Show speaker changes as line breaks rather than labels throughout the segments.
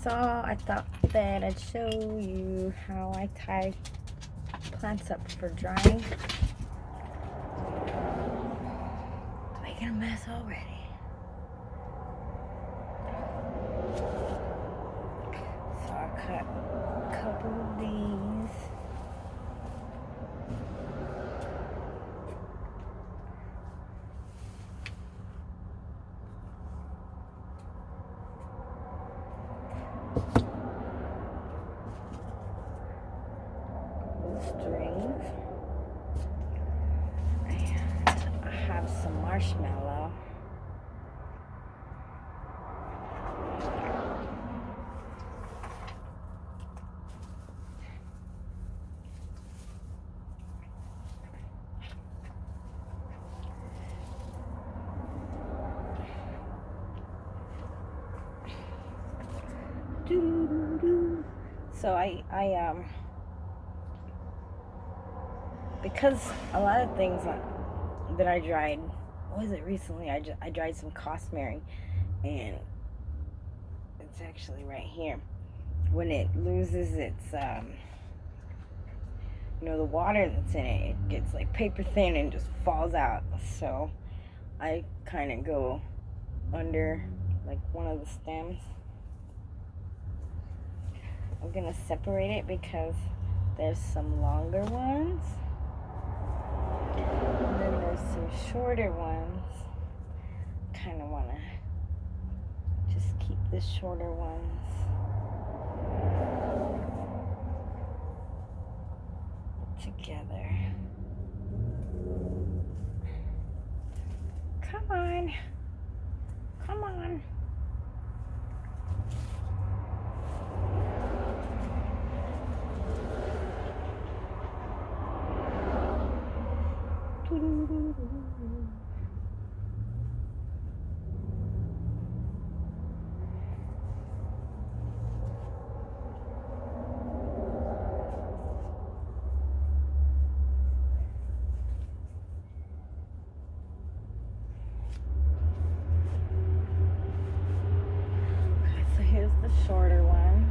So I thought that I'd show you how I tie plants up for drying. Making a mess already. So I cut a couple of these. Strings, and I have some marshmallow. So I because a lot of things that I dried, what was it recently? I dried some cosmere, and it's actually right here. When it loses its the water that's in it, it gets like paper thin and just falls out. So I kind of go under like one of the stems. I'm gonna separate it because there's some longer ones. And then there's some shorter ones. Kind of want to just keep the shorter ones. Together. Come on. Come on. So here's the shorter one.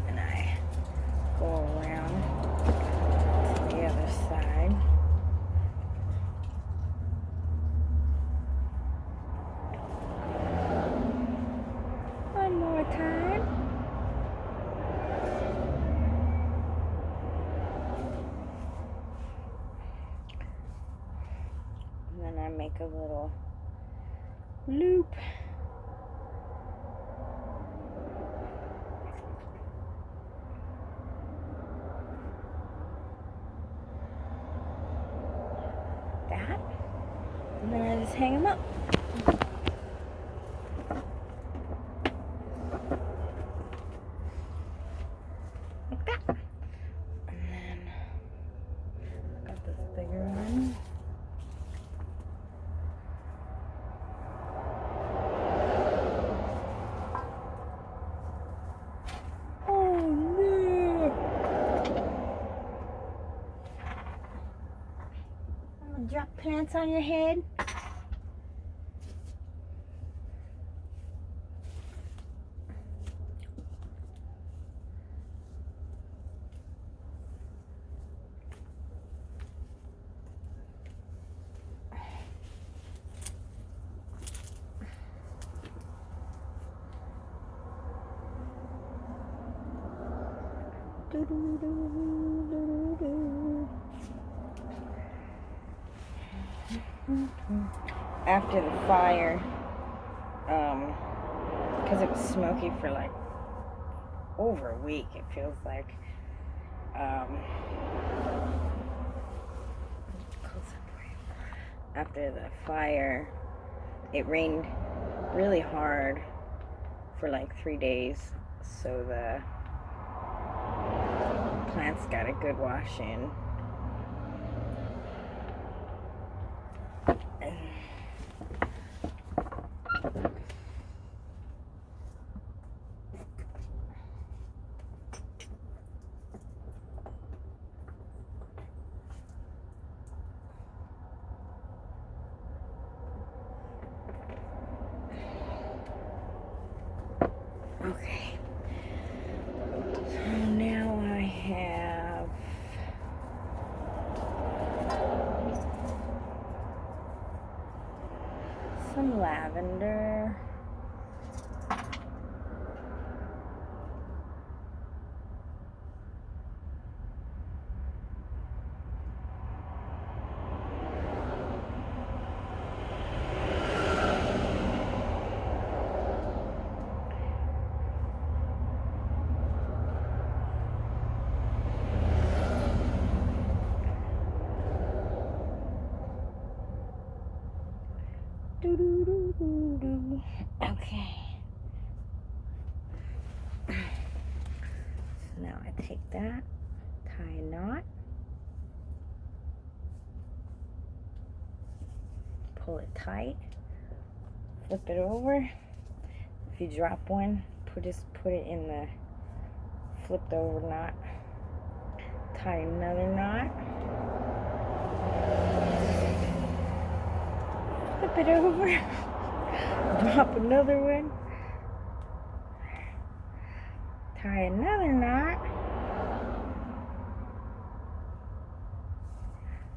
And I go around to the other side. One more time. And then I make a little loop. That. And then I just hang them up. Like that. And then I got this bigger one. Drop plants on your head. After the fire, because it was smoky for like over a week, it feels like. After the fire, it rained really hard for like 3 days, so the plants got a good wash in. Okay. So now I have some lavender. Okay. So now I take that, tie a knot, pull it tight, flip it over. If you drop one, just put it in the flipped over knot. Tie another knot. Flip it over. Drop another one. Tie another knot.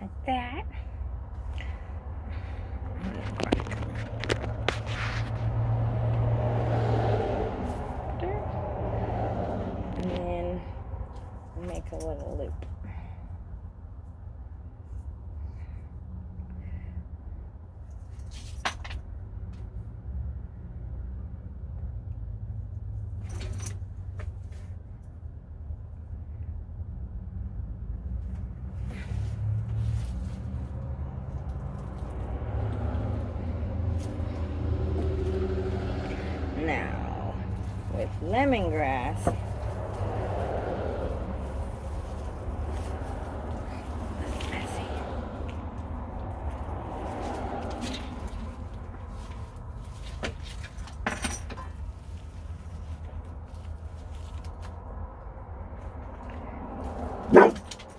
Like that. And then make a little loop. Now, with lemongrass,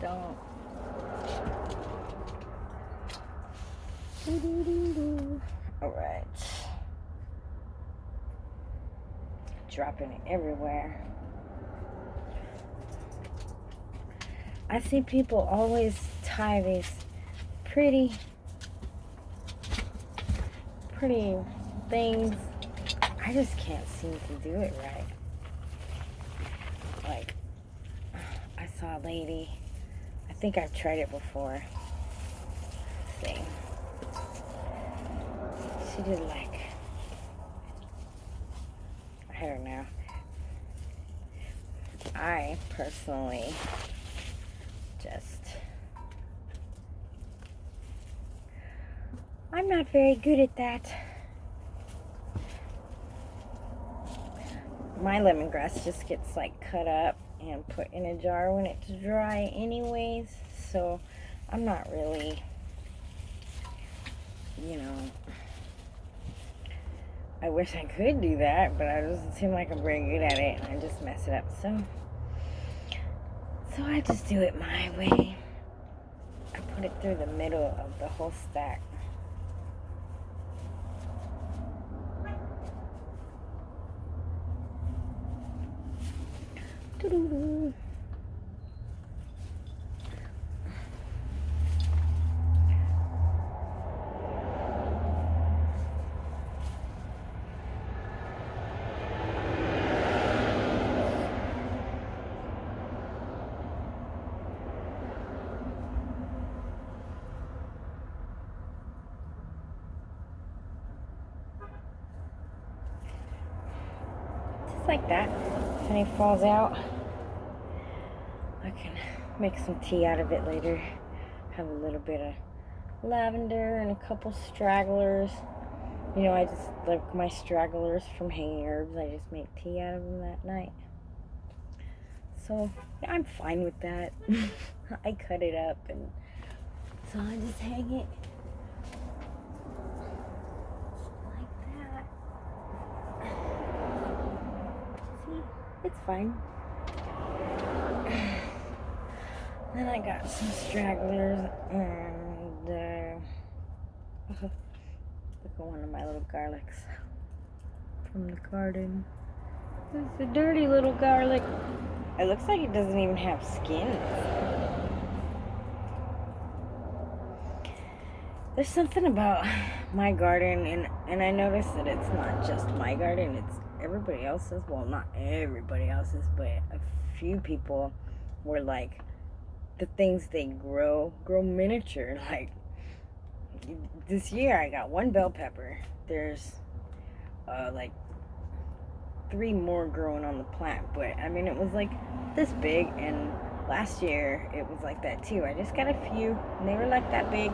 don't. All right. Dropping it everywhere. I see people always tie these pretty things. I just can't seem to do it right. Like, I saw a lady, I think I've tried it before. Let's see. She did like, I don't know. I personally I'm not very good at that. My lemongrass just gets like cut up and put in a jar when it's dry anyways, so I'm not really, you know, I wish I could do that, but I doesn't seem like I'm very good at it, and I just mess it up. So I just do it my way. I put it through the middle of the whole stack. Doo-doo-doo. Just like that. If any falls out, I can make some tea out of it later. Have a little bit of lavender and a couple stragglers. You know, I just like my stragglers from hanging herbs. I just make tea out of them that night. So yeah, I'm fine with that. I cut it up, and so I just hang it It's fine. Then I got some stragglers and look at one of my little garlics from the garden. It's a dirty little garlic. It looks like it doesn't even have skins. There's something about my garden, and I noticed that it's not just my garden, it's everybody else's. Well, not everybody else's, but a few people were like, the things they grow miniature. Like, this year I got one bell pepper. There's like 3 more growing on the plant, but I mean, it was like this big, and last year it was like that too. I just got a few, and they were like that big.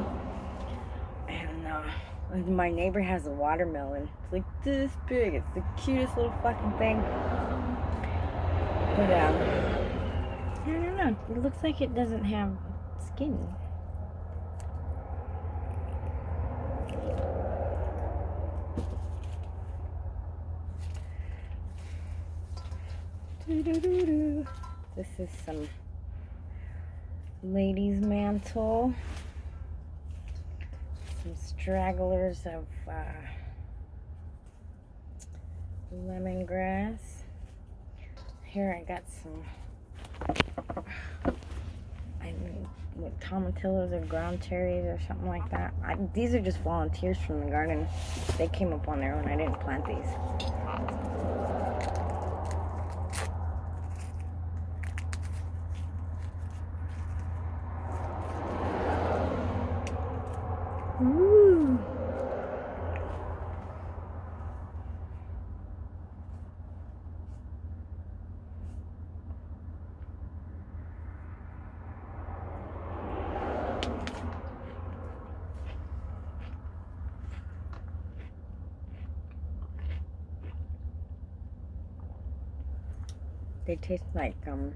And my neighbor has a watermelon. It's like this big. It's the cutest little fucking thing. But I don't know. It looks like it doesn't have skin. This is some ladies' mantle. Some stragglers of lemongrass. Here I got some, with tomatillos or ground cherries or something like that. These are just volunteers from the garden. They came up on their own. I didn't plant these. Ooh. They taste like it's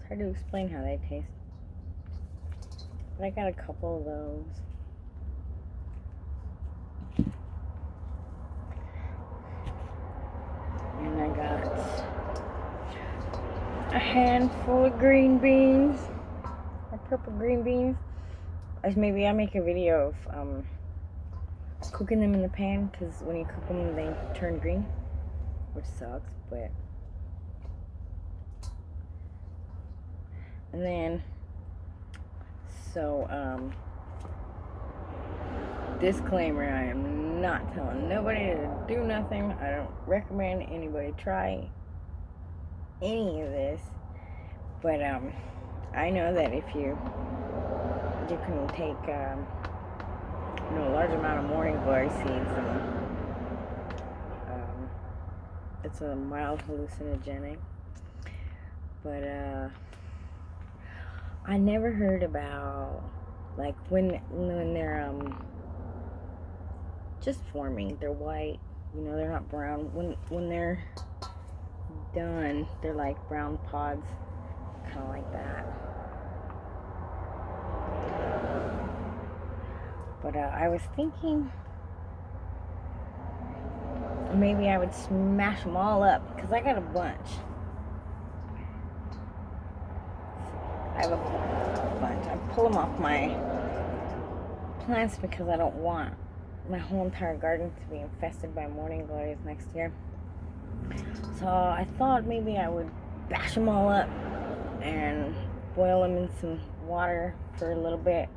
hard to explain how they taste. But I got a couple of those. And I got a handful of green beans, or purple green beans. Maybe I'll make a video of cooking them in the pan, because when you cook them they turn green, which sucks, but. And then, so, disclaimer, I am not telling nobody to do nothing. I don't recommend anybody try any of this. But, I know that if you can take, a large amount of morning glory seeds, and, it's a mild hallucinogenic. But, I never heard about, like, when they're just forming. They're white, they're not brown. When they're done, they're like brown pods, kind of like that. But I was thinking maybe I would smash them all up, because I got a bunch. I have a bunch. I pull them off my plants because I don't want my whole entire garden to be infested by morning glories next year. So I thought maybe I would bash them all up and boil them in some water for a little bit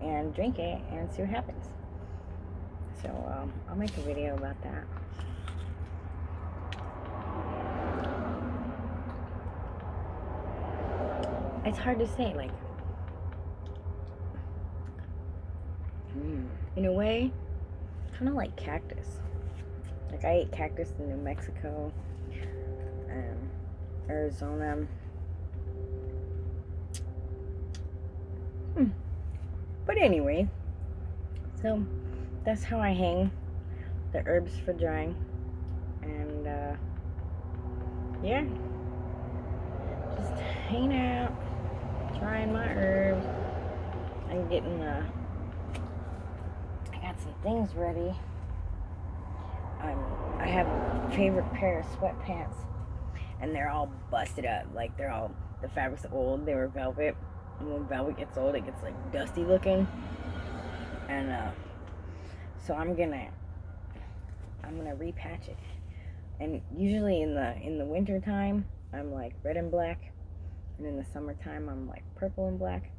and drink it and see what happens. So I'll make a video about that. It's hard to say, like, in a way, kind of like cactus. Like, I ate cactus in New Mexico, Arizona. But anyway, so that's how I hang the herbs for drying. And, yeah, just hanging out, drying my herbs. I'm getting I got some things ready I have a favorite pair of sweatpants, and they're all busted up. Like the fabric's old. They were velvet, and when velvet gets old, it gets like dusty looking. And so I'm gonna repatch it. And usually in the winter time, I'm like red and black, and in the summertime, I'm like purple and black.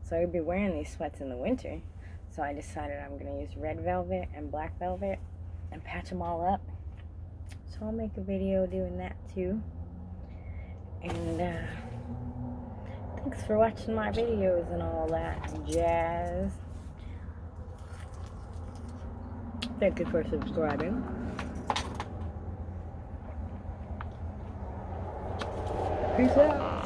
So I'd be wearing these sweats in the winter. So I decided I'm gonna use red velvet and black velvet and patch them all up. So I'll make a video doing that too. And thanks for watching my videos and all that jazz. Thank you for subscribing. Peace out.